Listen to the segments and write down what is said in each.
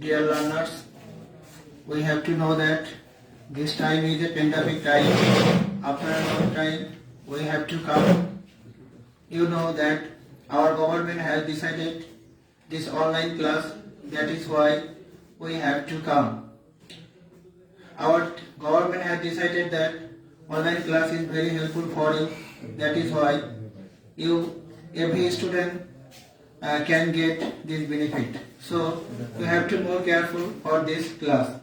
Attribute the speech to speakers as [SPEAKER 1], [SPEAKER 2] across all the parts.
[SPEAKER 1] Dear learners, we have to know that this time is a pandemic time. After a long time, we have to come. You know that our government has decided this online class. That is why we have to come. Our government has decided that online class is very helpful for you. That is why every student can get this benefit. So you have to be more careful for this class.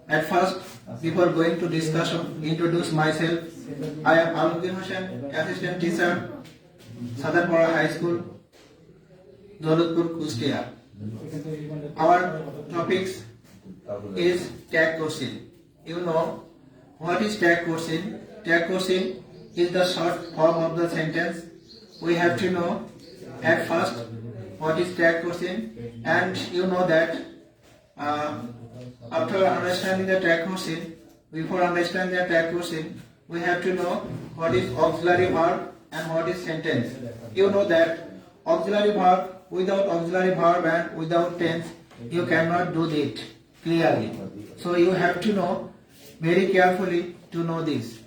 [SPEAKER 1] At first, before going to discussion, introduce myself. I am Alamgir Hossain, assistant teacher, Satarpara High School, Daulatpur, Kushtia. Our topics is tag question. You know what is tag question? Tag question is the short form of the sentence. We have to know at first what is tag question, and you know that after understanding the tag question, before understanding the tag question, we have to know what is auxiliary verb and what is sentence. You know that auxiliary verb, without auxiliary verb and without tense, you cannot do it clearly. So you have to know very carefully to know this.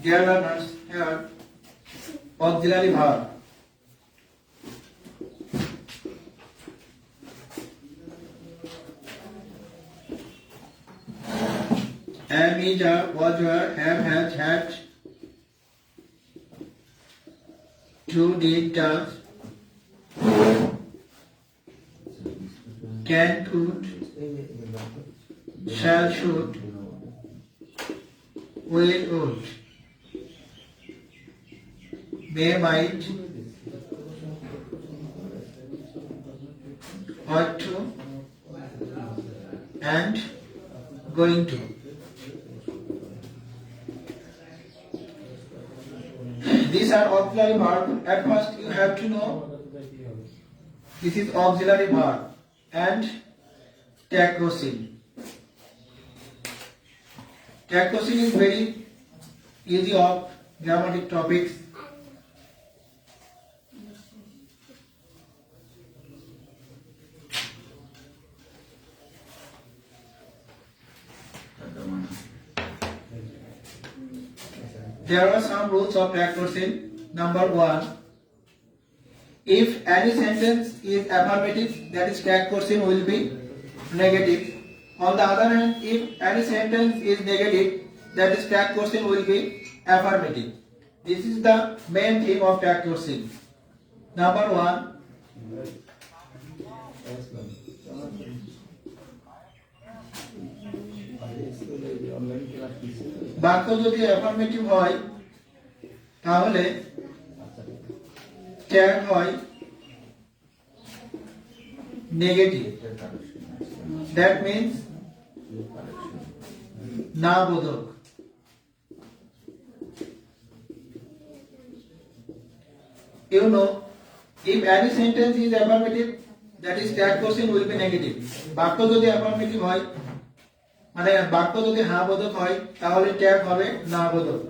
[SPEAKER 1] Dear learners, here auxiliary verb. Am, is, are, was, were, have, has, had, do, did, does, can, could, shall, should, will, would, may, might, ought to, and going to. These are auxiliary verbs. At first you have to know this is auxiliary verb and tag question. Tag question is very easy of grammatic topics. There are some rules of tag question. Number 1, if any sentence is affirmative, that is tag question will be negative. On the other hand, if any sentence is negative, that is tag question will be affirmative. This is the main theme of tag question. Number 1, বাক্য যদি affirmative হয় তাহলে tag হয় negative. That means না বোধক। You know, if any sentence is affirmative, that is tag question will be negative. বাক্য যদি affirmative হয় মানে বাক্য যদি হ্যাঁ বোধক হয় তাহলে ট্যাগ হবে না বোধক।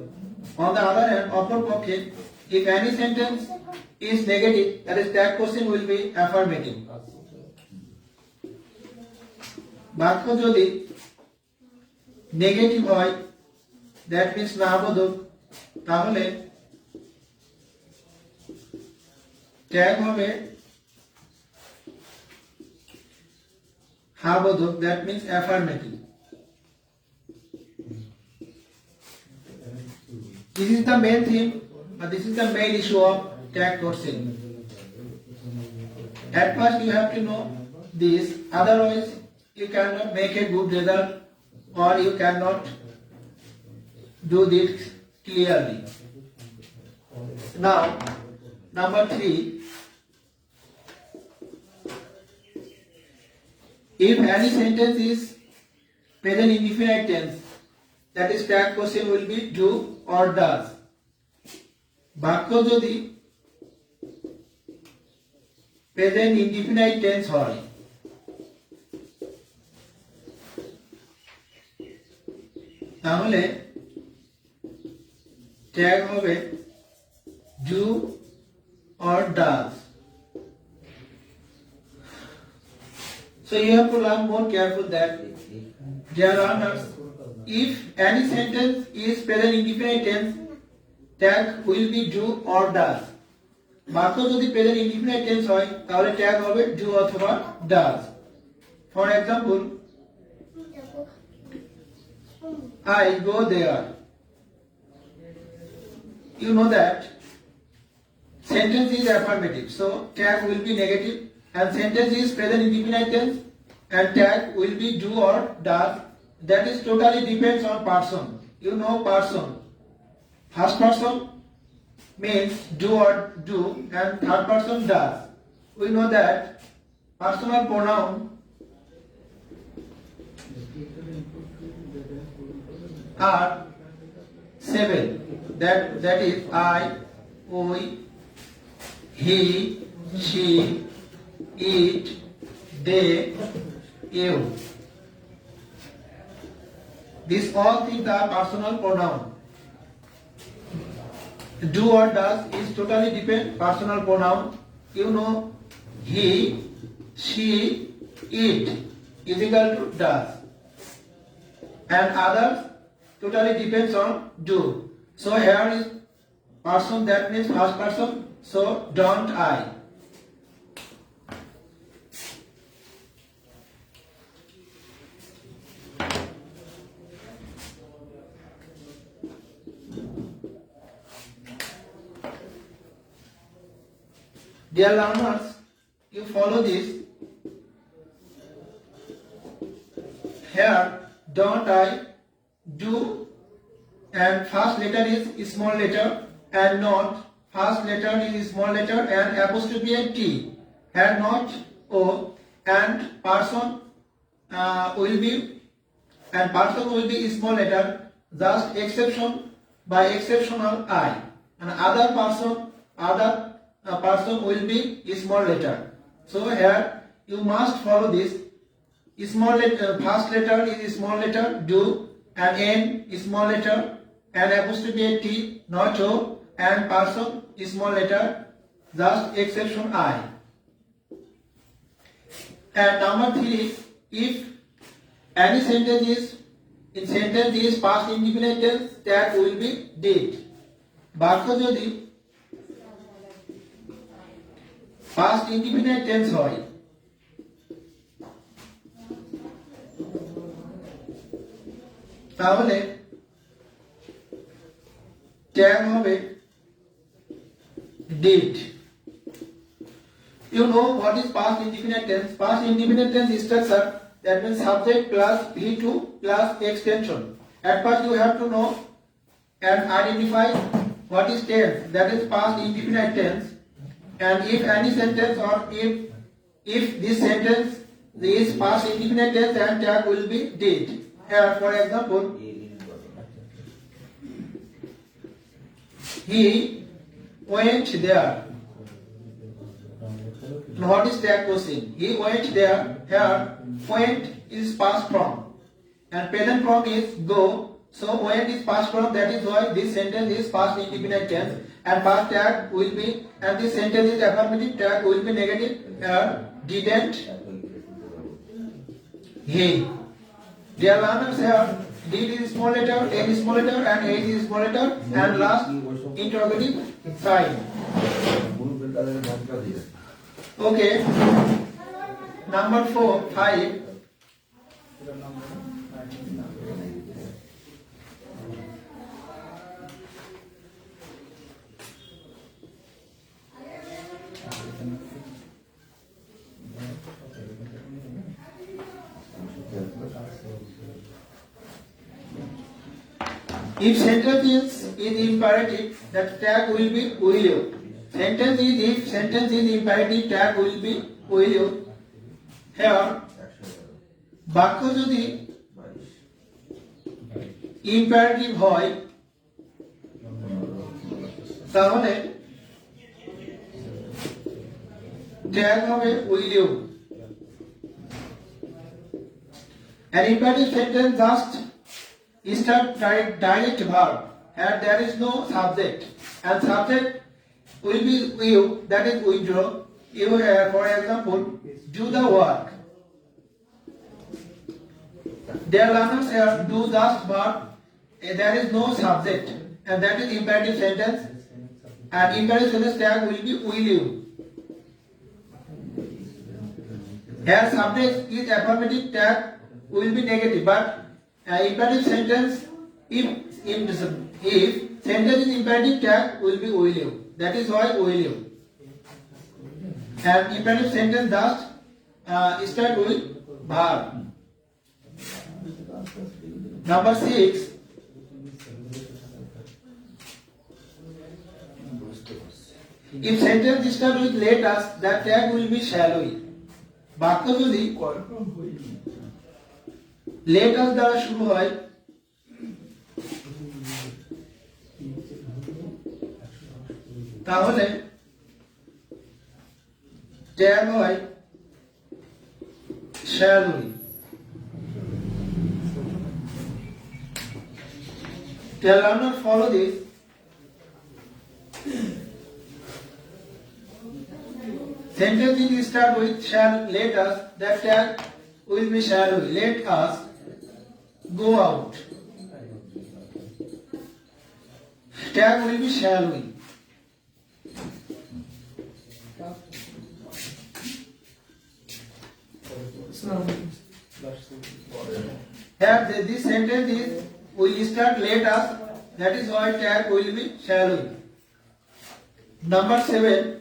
[SPEAKER 1] On the other hand, অপর পক্ষে if any sentence is negative, that is tag question will be affirmative. বাক্য যদি নেগেটিভ হয়, that means না বোধক, তাহলে ট্যাগ হবে হ্যাঁ বোধক, that means affirmative. This is the main theme, this is the main issue of tag question. At first you have to know this, otherwise you cannot make a good result or you cannot do this clearly. Now, number 3, if any sentence is present indefinite tense, that is tag question will be do or does. বাক্য যদি present indefinite tense হয় তাহলে tag হবে do or does. So you have to learn more careful that, dear learners, if any sentence is present indefinite tense, tag will be do or does. বাক্য যদি present indefinite tense হয় তাহলে tag হবে do অথবা does. For example, I go there. You know that sentence is affirmative, so tag will be negative, and sentence is present indefinite tense and tag will be do or does. That is totally depends on person. You know person. First person means do or do and third person does. We know that personal pronoun are 7. That is I, we, he, she, it, they, you. These all things are personal pronoun. Do or does is totally depend personal pronoun. You know he, she, it is equal to does, and others totally depends on do. So here is person, that means first person, so don't I. Dear learners, you follow this. Here, don't I, do, and first letter is small letter, and not, first letter is small letter and apostrophe and T. Here not O, and person will be small letter, just exception by exceptional I, and other person will be small letter. So here you must follow this. Small letter, first letter is small letter do, and N is small letter, and apostrophe T, not O, and person is small letter, just exception I. And number 3, if any sentence is past indefinite tense, that will be did. বাক্য যদি past indefinite tense হয় তাহলে tag হবে did. You know what is past indefinite tense? Past indefinite tense structure, that means subject plus V2 plus extension. At first you have to know and identify what is tense, that is past indefinite tense. And if any sentence or if this sentence is past indefinite tense, and tag will be did. Here, for example, he went there. And what is tag question? He went there. Here, went is past form, and present form is go. So went is past form. That is why this sentence is past indefinite tense. And past tag will be, and this sentence is affirmative, tag will be negative. Didn't he? Dear learners, here did is small letter, N is small letter, and H is small letter, and last interrogative sign. Okay. Number 5. If sentence is imperative, that tag will be will you. If sentence is imperative, tag will be will you. Here, বাক্য যদি imperative হয় তাহলে tag হবে will you. An imperative sentence just start direct verb, and there is no subject, and subject will be you, that is withdraw. You have, for example, do the work. Dear learners, here do just verb. There is no subject, and that is imperative sentence. And imperative sentence tag will be will you. Here subject is affirmative, tag will be negative, but imperative sentence if sentence is imperative, tag will be will you. That is why will you. And imperative sentence thus start with verb. Number 6. If sentence start with let us, that tag will be shall we. বাক্য যদি let us দ্বারা শুরু হয় তাহলে tag হয় shall we. Tell learner follow this. Sentence is start with shall let us, that tag will be shall we. Let us go out. Tag will be shall we. Here this sentence is will start let us, that is why tag will be shall we. Number 7.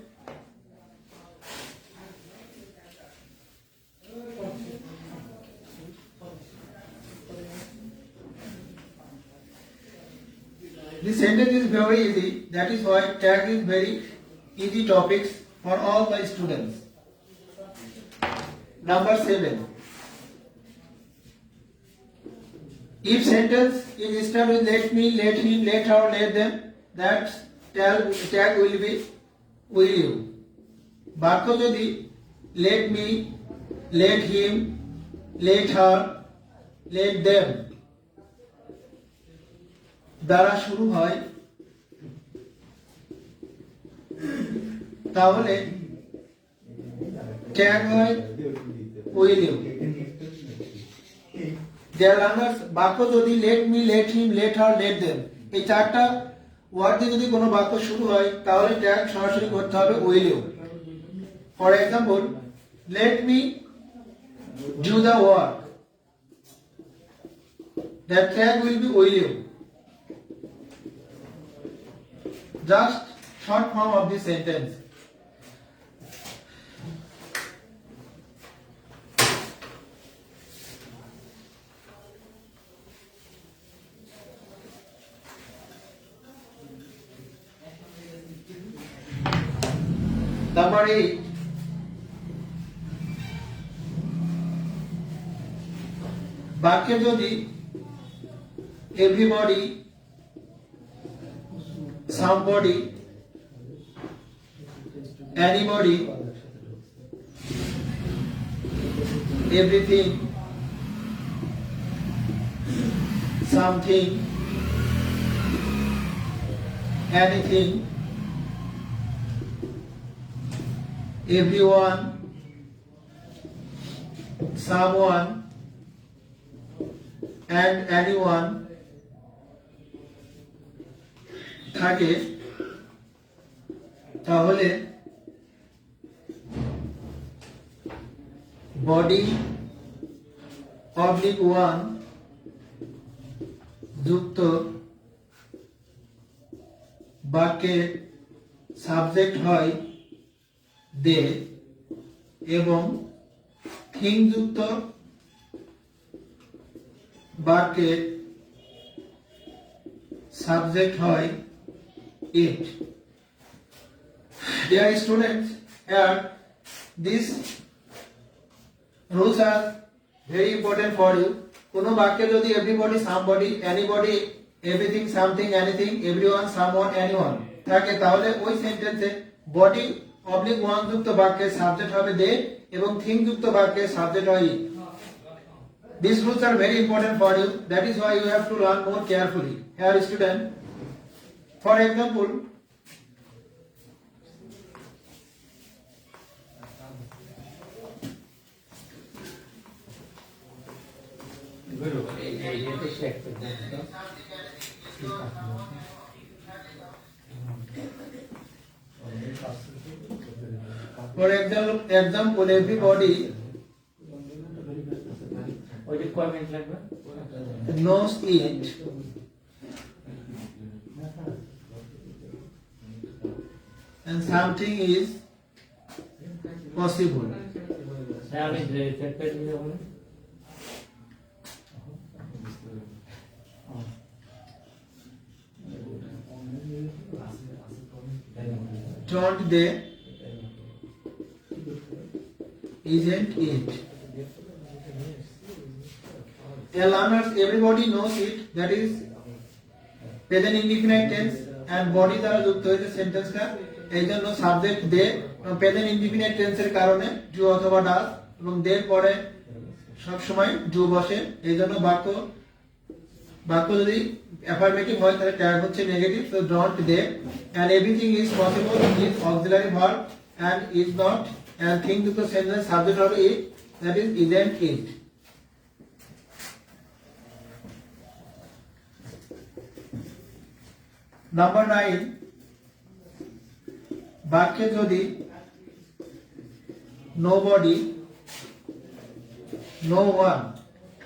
[SPEAKER 1] This sentence is very easy, that is why tag is very easy topics for all my students. Number 7. If sentence is start with let me, let him, let her, let them, that tag will be will you. বাক্য যদি let me, let him, let her, let them দ্বারা শুরু হয় তাহলে tag হয় will you. Dear learners, বাক্য যদি let me, let him, let her, let them এই চারটা ওয়ার্ড দিয়ে যদি কোনো বাক্য শুরু হয় তাহলে ট্যাগ সরাসরি করতে হবে will you. For example, let me do the work, that tag will be will you. Just short form of this sentence. Number 8. বাক্যে যদি everybody, somebody, anybody, everything, something, anything, everyone, someone, and anyone থাকে তাহলে body oblique one যুক্ত বাক্যের subject হয় দে এবং thing যুক্ত বাক্যের সাবজেক্ট হয় it. Dear students, here these rules are very important for you. কোনো বাক্যে যদি everybody, somebody, anybody, everything, something, anything, everyone, someone, anyone থাকে তাহলে ওই সেন্টেন্সে body oblique one যুক্ত বাক্যের সাবজেক্ট হবে they এবং thing যুক্ত বাক্যের সাবজেক্ট হয় it. These rules are very important for you. That is why you have to learn more carefully. Here student, for example, For example, everybody knows it. And something is possible. Don't they? Isn't it? A learners, everybody knows it. That is present indefinite tense and body দ্বারা যুক্ত হয়েছে সেন্টেন্সটা। এই জন্য subject দে, present indefinite টেন্সের কারণে do অথবা does এবং দের পরে সব সময় ডু বসে। এই জন্য বাক্য যদি অ্যাফার্মেটিভ হয় তাহলে ট্যাগ হচ্ছে negative. So don't they and everything is possible is auxiliary verb and is not and thing যুক্ত সেন্টেন্স সাবজেক্ট হবে it, that is isn't it. Number 9, বাক্যে যদি nobody, no one,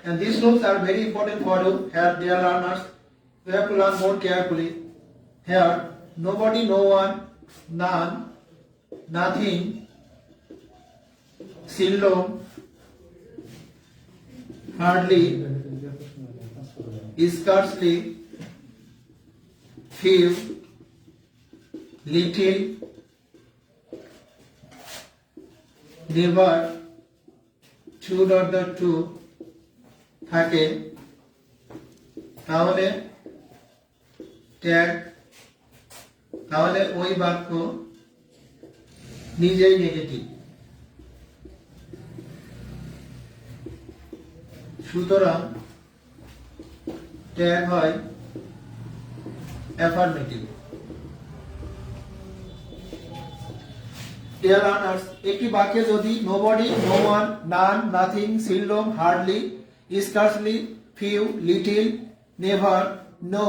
[SPEAKER 1] and these rules are very important for you. Here, dear learners, you have to learn more carefully. Here, nobody, no one, none, nothing, seldom, hardly, scarcely, few, little, never, 2.2 থাকে, তাহলে tag, তাহলে ওই বাক্য নিজেই negative. সুতরাং tag হয় affirmative. Dear learners, একটি বাক্যে যদি nobody, no one, none, nothing, seldom, hardly, scarcely, few, little, never, no,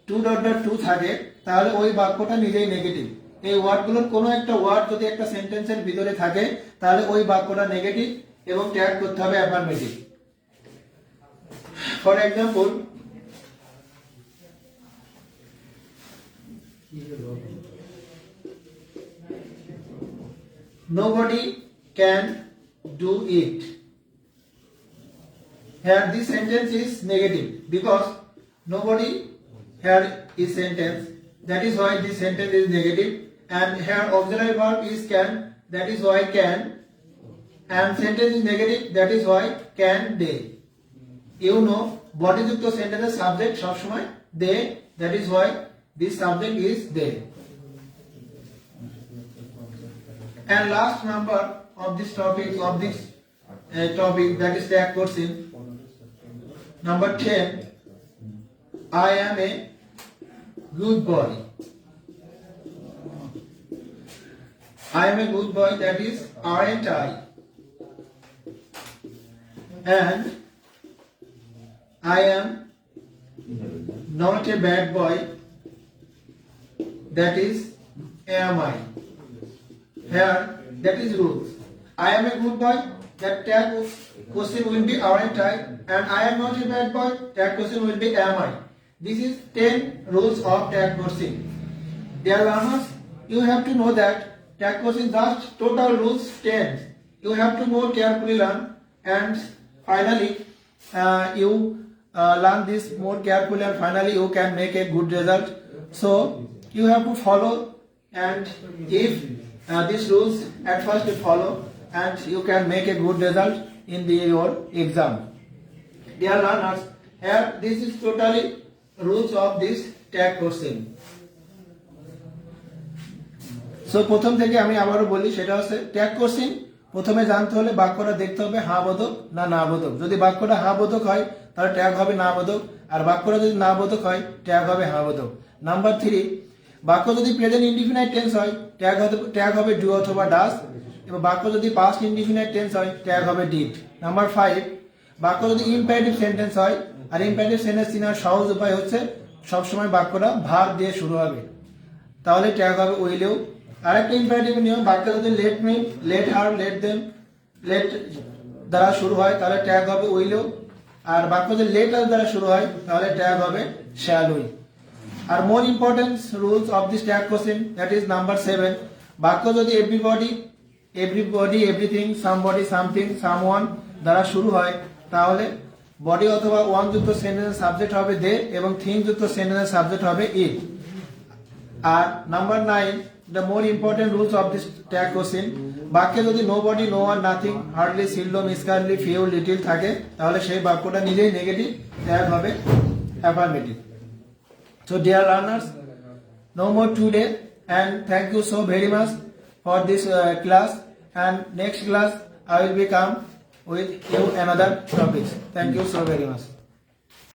[SPEAKER 1] 2.2 থাকে, তাহলে ওই বাক্যটা নিজেই নেগেটিভ। এই ওয়ার্ডগুলোর কোনো একটা ওয়ার্ড যদি একটা সেন্টেন্সের ভিতরে থাকে তাহলে ওই বাক্যটা নেগেটিভ এবং ট্যাগ করতে হবে affirmative. For example, nobody can do it. Here this sentence is negative because nobody here is sentence, that is why this sentence is negative, and here auxiliary verb is can, that is why can, and sentence is negative, that is why can they. You know body যুক্ত সেন্টেন্সের subject সব সময় they, that is why this subject is they. And last number of this topic that is tag question, number 10, I am a good boy. I am a good boy, that is aren't I, and I am not a bad boy, that is am I. Here, that is rules. I am a good boy, that tag question will be aren't I, and I am not a bad boy, tag question will be am I. This is 10 rules of tag question. Dear learners, you have to know that tag question just total rules 10. You have to more carefully learn, and finally you learn this more carefully, and finally you can make a good result. So you have to follow, and if these rules at first you follow, and you can make a good result in your exam. Dear learners, here this is totally rules of this tag question. So প্রথম থেকে আমি আবারও বলি, সেটা হচ্ছে tag question প্রথমে জানতে হলে বাক্যটা দেখতে হবে হ্যাঁ বোধক না না বোধক। যদি বাক্যটা হ্যাঁ বোধক হয় তাহলে ট্যাগ হবে না বোধক, আর বাক্যটা যদি না বোধক হয় ট্যাগ হবে হ্যাঁ বোধক। নাম্বার 3, বাক্য যদি প্রেজেন্ট ইনডিফিনাইট টেন্স হয় ট্যাগ হবে ডু অথবা ডাজ, এবং বাক্য যদি পাস্ট ইনডিফিনাইট টেন্স হয় ট্যাগ হবে ডিড। নাম্বার 5, বাক্য যদি ইম্পারেটিভ সেন্টেন্স হয় আর ইম্পারেটিভ সেন্টেন্স চেনার সহজ উপায় হচ্ছে সবসময় বাক্যটা ভার্ব দিয়ে শুরু হবে, তাহলে ট্যাগ হবে উইলেও। আরেকটা ইম্পারেটিভ নিয়ম, বাক্য যদি let me, let her, let them, let দ্বারা শুরু হয় তাহলে ট্যাগ হবে উইলেও। আর বাক্য যদি লেট আস দ্বারা শুরু হয় তাহলে ট্যাগ হবে শ্যাল উই। আর more importance rules of this tag question, that is number 7। বাক্য যদি everybody, everything, somebody, something, someone দ্বারা শুরু হয় তাহলে বডি অথবা ওয়ান যুক্ত সেন্টেন্সের সাবজেক্ট হবে দে এবং থিং যুক্ত সেন্টেন্সের সাবজেক্ট হবে ইট। আর number 9, the more important rules of this tag question, বাক্যে যদি nobody, no one, nothing, hardly, seldom, scarcely, few, little থাকে তাহলে সেই বাক্যটা নিজেই নেগেটিভ, ট্যাগ হবে affirmative. So dear learners, no more today, and thank you so very much for this class, and next class I will be come with you another topics. Thank you so very much.